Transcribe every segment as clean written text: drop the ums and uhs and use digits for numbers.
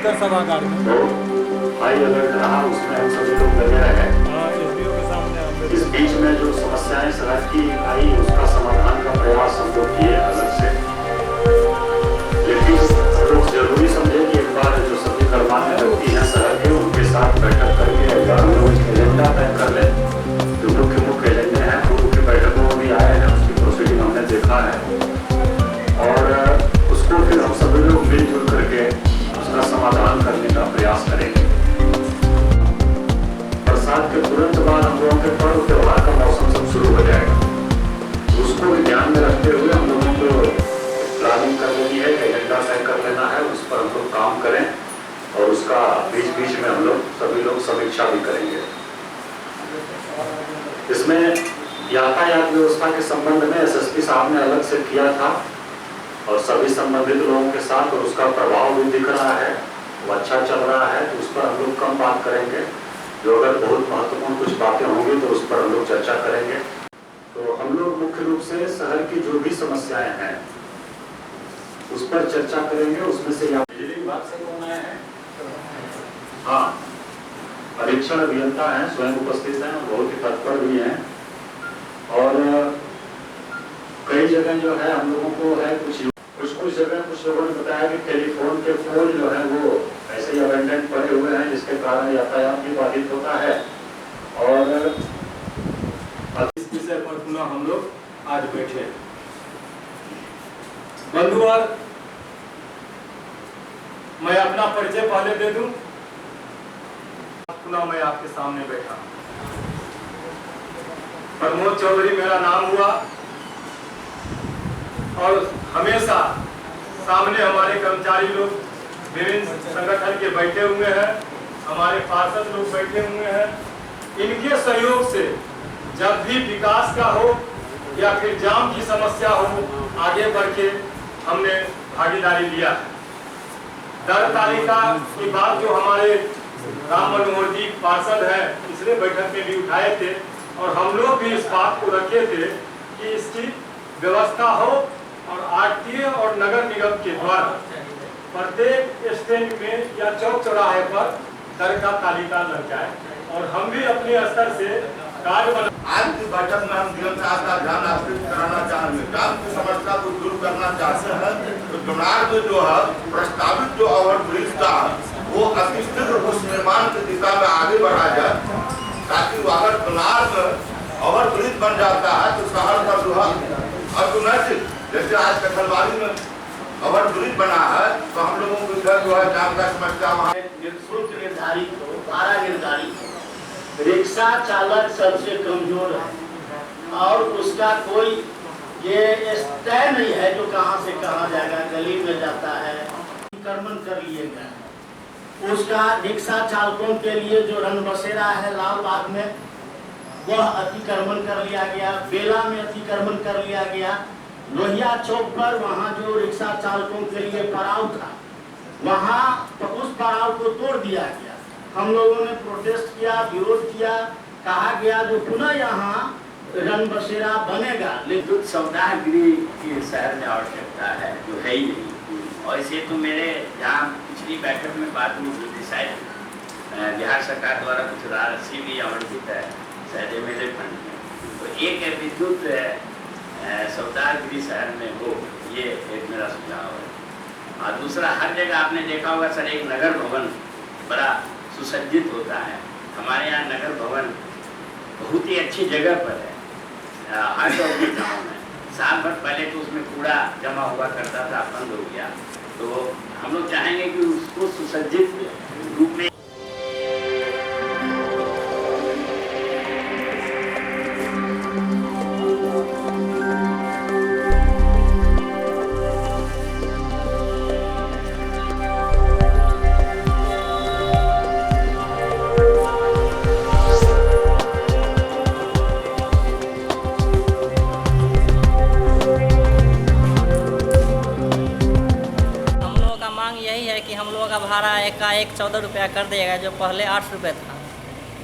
अंदर सभागार में तो हाई अलर्ट रहा, उसमें हम सभी लोग लगे रहे। एसडीओ के सामने इस बीच में जो समस्याएं शहर की आई उसका समाधान का प्रयास हम लोग किए अलग से, लेकिन हम लोग जरूरी समझे कि एक बार जो सभी गणमान्य व्यक्ति हैं शहर के, उनके साथ बैठक करके एक बार हम लोग एजेंडा तय कर लें। जो मुख्य एजेंडे हैं वो मुख्य बैठकों में भी आए हैं, उसकी प्रोसीडिंग हमने देखा है और उसको फिर हम सभी लोग मिलजुल करके उसका समाधान करने का प्रयास करेंगे। बरसात के तुरंत बाद हम लोगों के पर्व त्योहार का मौसम सब शुरू हो जाएगा, उसको भी ध्यान में रखते हुए हम लोगों को प्लानिंग कर लेनी है, एजेंडा तय कर लेना है, उस पर हम लोग काम करें और उसका बीच बीच में हम लोग सभी लोग समीक्षा भी करेंगे। इसमें यातायात व्यवस्था के संबंध में एसएसपी साहब ने अलग से किया था और सभी संबंधित लोगों के साथ, और उसका प्रभाव भी दिख रहा है, वो अच्छा चल रहा है, तो उस पर हम लोग कम बात करेंगे। जो अगर बहुत महत्वपूर्ण कुछ बातें होंगी तो उस पर हम लोग चर्चा करेंगे। तो हम लोग मुख्य रूप से शहर की जो भी समस्याएं हैं उस पर चर्चा करेंगे। उसमें से बिजली विभाग से कौन आया है? हाँ, परीक्षण अभियंता हैं, स्वयं उपस्थित हैं, बहुत ही तत्पर भी हैं और कई जगह जो है हम लोगों को है कुछ जगह कुछ लोगों ने बताया कि टेलीफोन के पोल जो है वो ऐसे ही अबेंडेंट पड़े हुए हैं, जिसके कारण यातायात भी बाधित होता है। और इस विषय पर पुनः हम लोग आज बैठे। बंधुवर, मैं अपना परिचय पहले दे दूं, पुनः मैं आपके सामने बैठा। प्रमोद चौधरी मेरा नाम हुआ और हमेशा सामने हमारे कर्मचारी लोग विभिन्न संगठन के बैठे हुए हैं, हमारे पार्षद लोग बैठे हुए हैं। इनके सहयोग से जब भी विकास का हो या फिर जाम की समस्या हो, आगे बढ़ के हमने भागीदारी लिया है। दर तालिका की बात जो हमारे राम मनोहर जी पार्षद हैं, पिछले बैठक में भी उठाए थे और हम लोग भी इस बात को रखे थे कि इसकी व्यवस्था हो और आरटीए और नगर निगम के द्वारा प्रत्येक स्टैंड में या चौक चौराहे पर दर का तालिका लग जाए और हम भी अपने स्तर से कार्य बना। आज की बैठक में हम निगम साहब का ध्यान आकृष्ट कराना चाहेंगे, काम की समस्या को दूर करना चाहते हैं। तो चुनाव में जो है प्रस्तावित जो ओवर ब्रिज का वो अति शीघ्र उस निर्माण की दिशा में आगे बढ़ा जाए, ताकि अगर चुनाव में ओवर ब्रिज बन जाता है तो शहर का जो है ऑटोमेटिक, जैसे आज कठलवाड़ी में ओवर ब्रिज बना है तो हम लोगों को इधर जो है जाम का समस्या वहाँ शुल्क निर्धारित हो, भाड़ा निर्धारित हो। रिक्शा चालक सबसे कमजोर है और उसका कोई ये तय नहीं है जो कहाँ से कहाँ जाएगा, गली में जाता है। अतिक्रमण कर लिए गए, उसका रिक्शा चालकों के लिए जो रन बसेरा है लाल बाग में, वह अतिक्रमण कर लिया गया। बेला में अतिक्रमण कर लिया गया। लोहिया चौक पर वहाँ जो रिक्शा चालकों के लिए पड़ाव था, वहाँ तो उस पड़ाव को तोड़ दिया गया। हम लोगों ने प्रोटेस्ट किया, विरोध किया, कहा गया जो पुनः यहाँ रन बसेरा बनेगा। विद्युत सौदागृह की शहर में आवश्यकता है, जो है ही नहीं। और इसे तो मेरे जहाँ पिछली बैठक में बात हुई थी, शायद बिहार सरकार द्वारा कुछ राशि भी आवंटित है, शायद MLA फंड में, तो एक विद्युत सौदागृह शहर में हो, ये एक मेरा सुझाव है। और दूसरा, हर जगह आपने देखा होगा सर, एक नगर भवन बड़ा सुसज्जित होता है। हमारे यहाँ नगर भवन बहुत ही अच्छी जगह पर है, हार्ट ऑफ द टाउन है। साल भर पहले तो उसमें कूड़ा जमा हुआ करता था, बंद हो गया। तो हम लोग चाहेंगे कि उसको सुसज्जित रूप में भाड़ा एकाएक 14 रुपया कर देगा, जो पहले 8 रुपये था,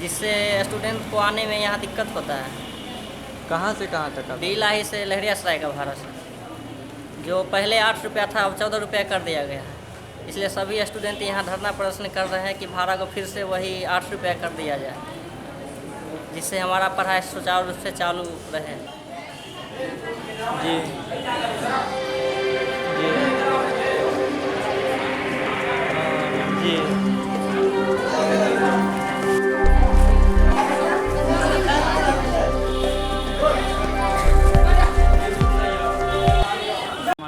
जिससे स्टूडेंट को आने में यहाँ दिक्कत होता है। कहाँ से कहाँ तक? बिलाही से लहरिया सराय का भाड़ा से, जो पहले 8 रुपया था अब 14 रुपया कर दिया गया है। इसलिए सभी स्टूडेंट यहाँ धरना प्रदर्शन कर रहे हैं कि भाड़ा को फिर से वही 8 रुपया कर दिया जाए, जिससे हमारा पढ़ाई सुचारू रूप से चालू रहे। जी जी जी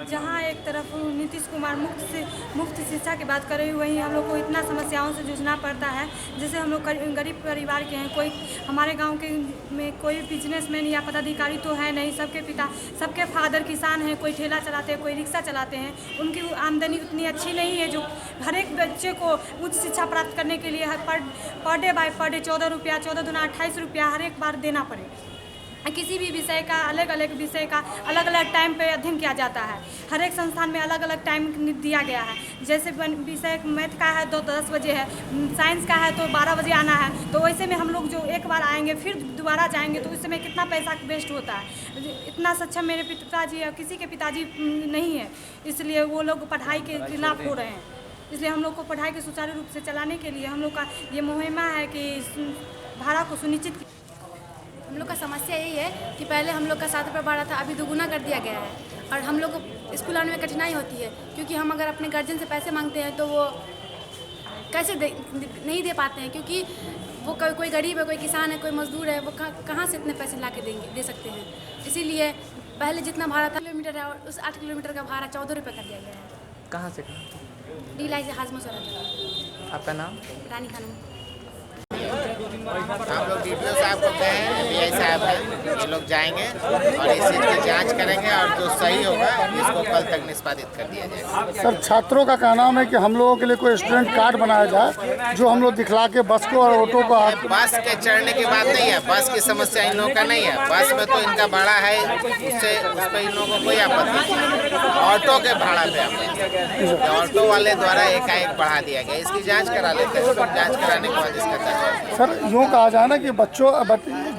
जहाँ एक तरफ नीतीश कुमार मुफ्त शिक्षा की बात कर रही, वहीं हम लोग को इतना समस्याओं से जूझना पड़ता है। जैसे हम लोग गरीब परिवार के हैं, कोई हमारे गांव के में कोई बिजनेसमैन या पदाधिकारी तो है नहीं, सबके फादर किसान हैं, कोई ठेला चलाते हैं, कोई रिक्शा चलाते हैं। उनकी आमदनी उतनी अच्छी नहीं है जो हर एक बच्चे को उच्च शिक्षा प्राप्त करने के लिए per day bye per day 14 रुपया, 14 दूना 28 रुपया हर एक बार देना पड़ेगा। किसी भी विषय का अलग अलग विषय का अलग अलग टाइम पे अध्ययन किया जाता है। हर एक संस्थान में अलग अलग टाइम दिया गया है। जैसे विषय मैथ का है तो 10 बजे है, साइंस का है तो 12 बजे आना है। तो वैसे में हम लोग जो एक बार आएंगे फिर दोबारा जाएंगे तो उस समय कितना पैसा वेस्ट होता है। इतना सक्षम मेरे पिताजी या किसी के पिताजी नहीं है, इसलिए वो लोग पढ़ाई के खिलाफ हो रहे हैं। इसलिए हम लोग को पढ़ाई के सुचारू रूप से चलाने के लिए हम लोग का ये मुहिम है कि भाड़ा को सुनिश्चित। हम लोग का समस्या यही है कि पहले हम लोग का 7 रुपये भाड़ा था, अभी दोगुना कर दिया गया है और हम लोग को स्कूल आने में कठिनाई होती है, क्योंकि हम अगर अपने गार्जियन से पैसे मांगते हैं तो वो कैसे नहीं दे पाते हैं, क्योंकि वो कोई गरीब है, कोई किसान है, कोई मजदूर है, वो कहाँ से इतने पैसे ला के दे सकते हैं। इसीलिए पहले जितना भाड़ा था किलोमीटर है और उस 8 किलोमीटर का भाड़ा 14 रुपये कर दिया गया है। कहाँ से डीलाई से हाजमा सर। आपका नाम? रानी खानम। हम लोग DPO साहब को कहे हैं, BI साहब हैं, ये लोग जाएंगे और इस चीज़ की जांच करेंगे और जो सही होगा इसको कल तक निष्पादित कर दिया जाएगा। सर, छात्रों का कहना है कि हम लोगों के लिए कोई स्टूडेंट कार्ड बनाया जाए जो हम लोग दिखला के बस को और ऑटो को। बस के चढ़ने की बात नहीं है, बस की समस्या इन लोगों का नहीं है। बस में तो इनका भाड़ा है, उस पर इन लोगों को कोई आपत्ति नहीं। ऑटो के भाड़ा पे आपत्ति, ऑटो वाले द्वारा एकाएक बढ़ा दिया गया। इसकी जाँच करा लेते हैं, जाँच कराने के बाद इसका चर्चा। सर, यूँ कहा जाए ना कि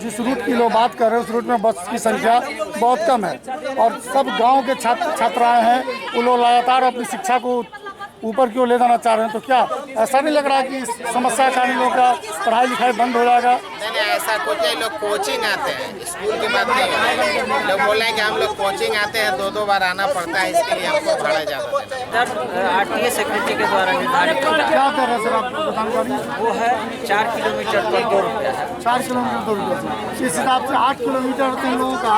जिस रूट की लोग बात कर रहे हैं उस रूट में बस की संख्या बहुत कम है और सब गांव के छात्राएं हैं, वो लोग लगातार अपनी शिक्षा को ऊपर क्यों ले जाना चाह रहे हैं। तो क्या ऐसा नहीं लग रहा कि इस समस्या के कारण लोगों का पढ़ाई लिखाई बंद हो जाएगा? नहीं, ऐसा कुछ नहीं। लोग कोचिंग आते हैं, स्कूल की बात नहीं है। लोग बोल रहे हैं कि हम लोग कोचिंग आते हैं, 2-2 बार आना पड़ता है, इसके लिए हमको भाड़ा ज़्यादा देना। सर, RTA सेक्रेटरी के द्वारा निर्धारित होता है। क्या कर रहे हैं सर आपको जानकारी? वो है 4 किलोमीटर पर 2 रुपया है। 4 किलोमीटर 2 रुपये। इस हिसाब से 8 किलोमीटर तुम लोगों का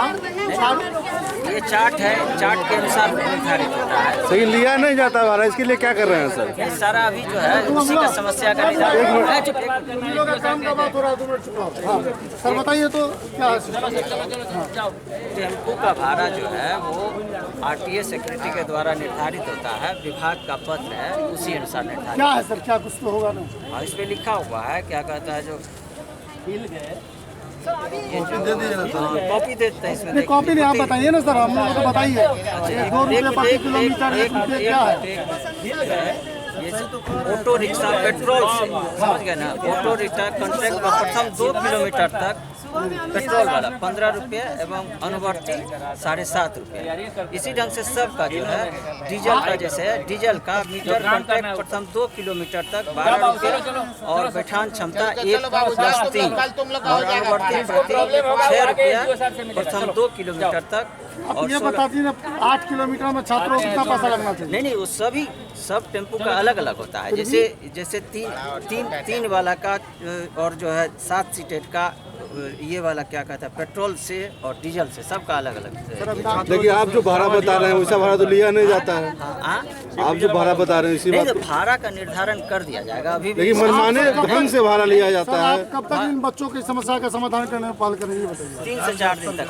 ये चार्ट है, चार्ट के अनुसार निर्धारित होता है। सही लिया नहीं जाता भाड़ा, इसके लिए क्या कर रहे हैं सर? ये सारा अभी जो है उसी का समस्या का निदान। सर बताइए तो क्या टेम्पो का भाड़ा जो है वो RTA सेक्रेटरी के द्वारा निर्धारित होता है। विभाग का पत्र है, उसी अनुसार निर्धारित। क्या है सर, क्या कुछ तो होगा ना? हाँ, इस पे लिखा हुआ है, क्या कहता है जो कॉपी देते हैं इसमें। कॉपी नहीं, आप बताइए ना सर, हम लोगों को बताइए। 2 रुपये प्रति किलोमीटर 1 रुपये क्या है? ये ऑटो रिक्शा पेट्रोल से, समझ गए ना, ऑटो रिक्शा कॉन्ट्रैक्ट में प्रथम 2 किलोमीटर तक पेट्रोल वाला 15 रुपये एवं अनुवर्ती 7.5 रुपये। इसी ढंग से सबका जो है डीजल का, जैसे डीजल का मीटर कॉन्ट्रैक्ट प्रथम 2 किलोमीटर तक 12 रुपये और बैठान क्षमता 1+3 और अनुवर्ती प्रति 6 रुपया प्रथम 2 किलोमीटर तक। और ये बताती है 8 किलोमीटर में छात्रों को कितना पैसा लगना चाहिए? नहीं, वो सब टेम्पो का अलग अलग होता है। जैसे तीन वाला का और जो है 7 सीटेड का, ये वाला क्या कहता है पेट्रोल से और डीजल से, सबका अलग अलग। देखिए, आप जो भाड़ा बता रहे हैं वैसा भाड़ा तो लिया नहीं जाता है। आप जो भाड़ा बता रहे हैं इसी बात, भाड़ा का निर्धारण कर दिया जाएगा। अभी लेकिन मनमाने ढंग से भाड़ा लिया जाता है। कब तक इन बच्चों की समस्या का समाधान करने में पहल करेंगे बताइए? 3 से 4 दिन तक।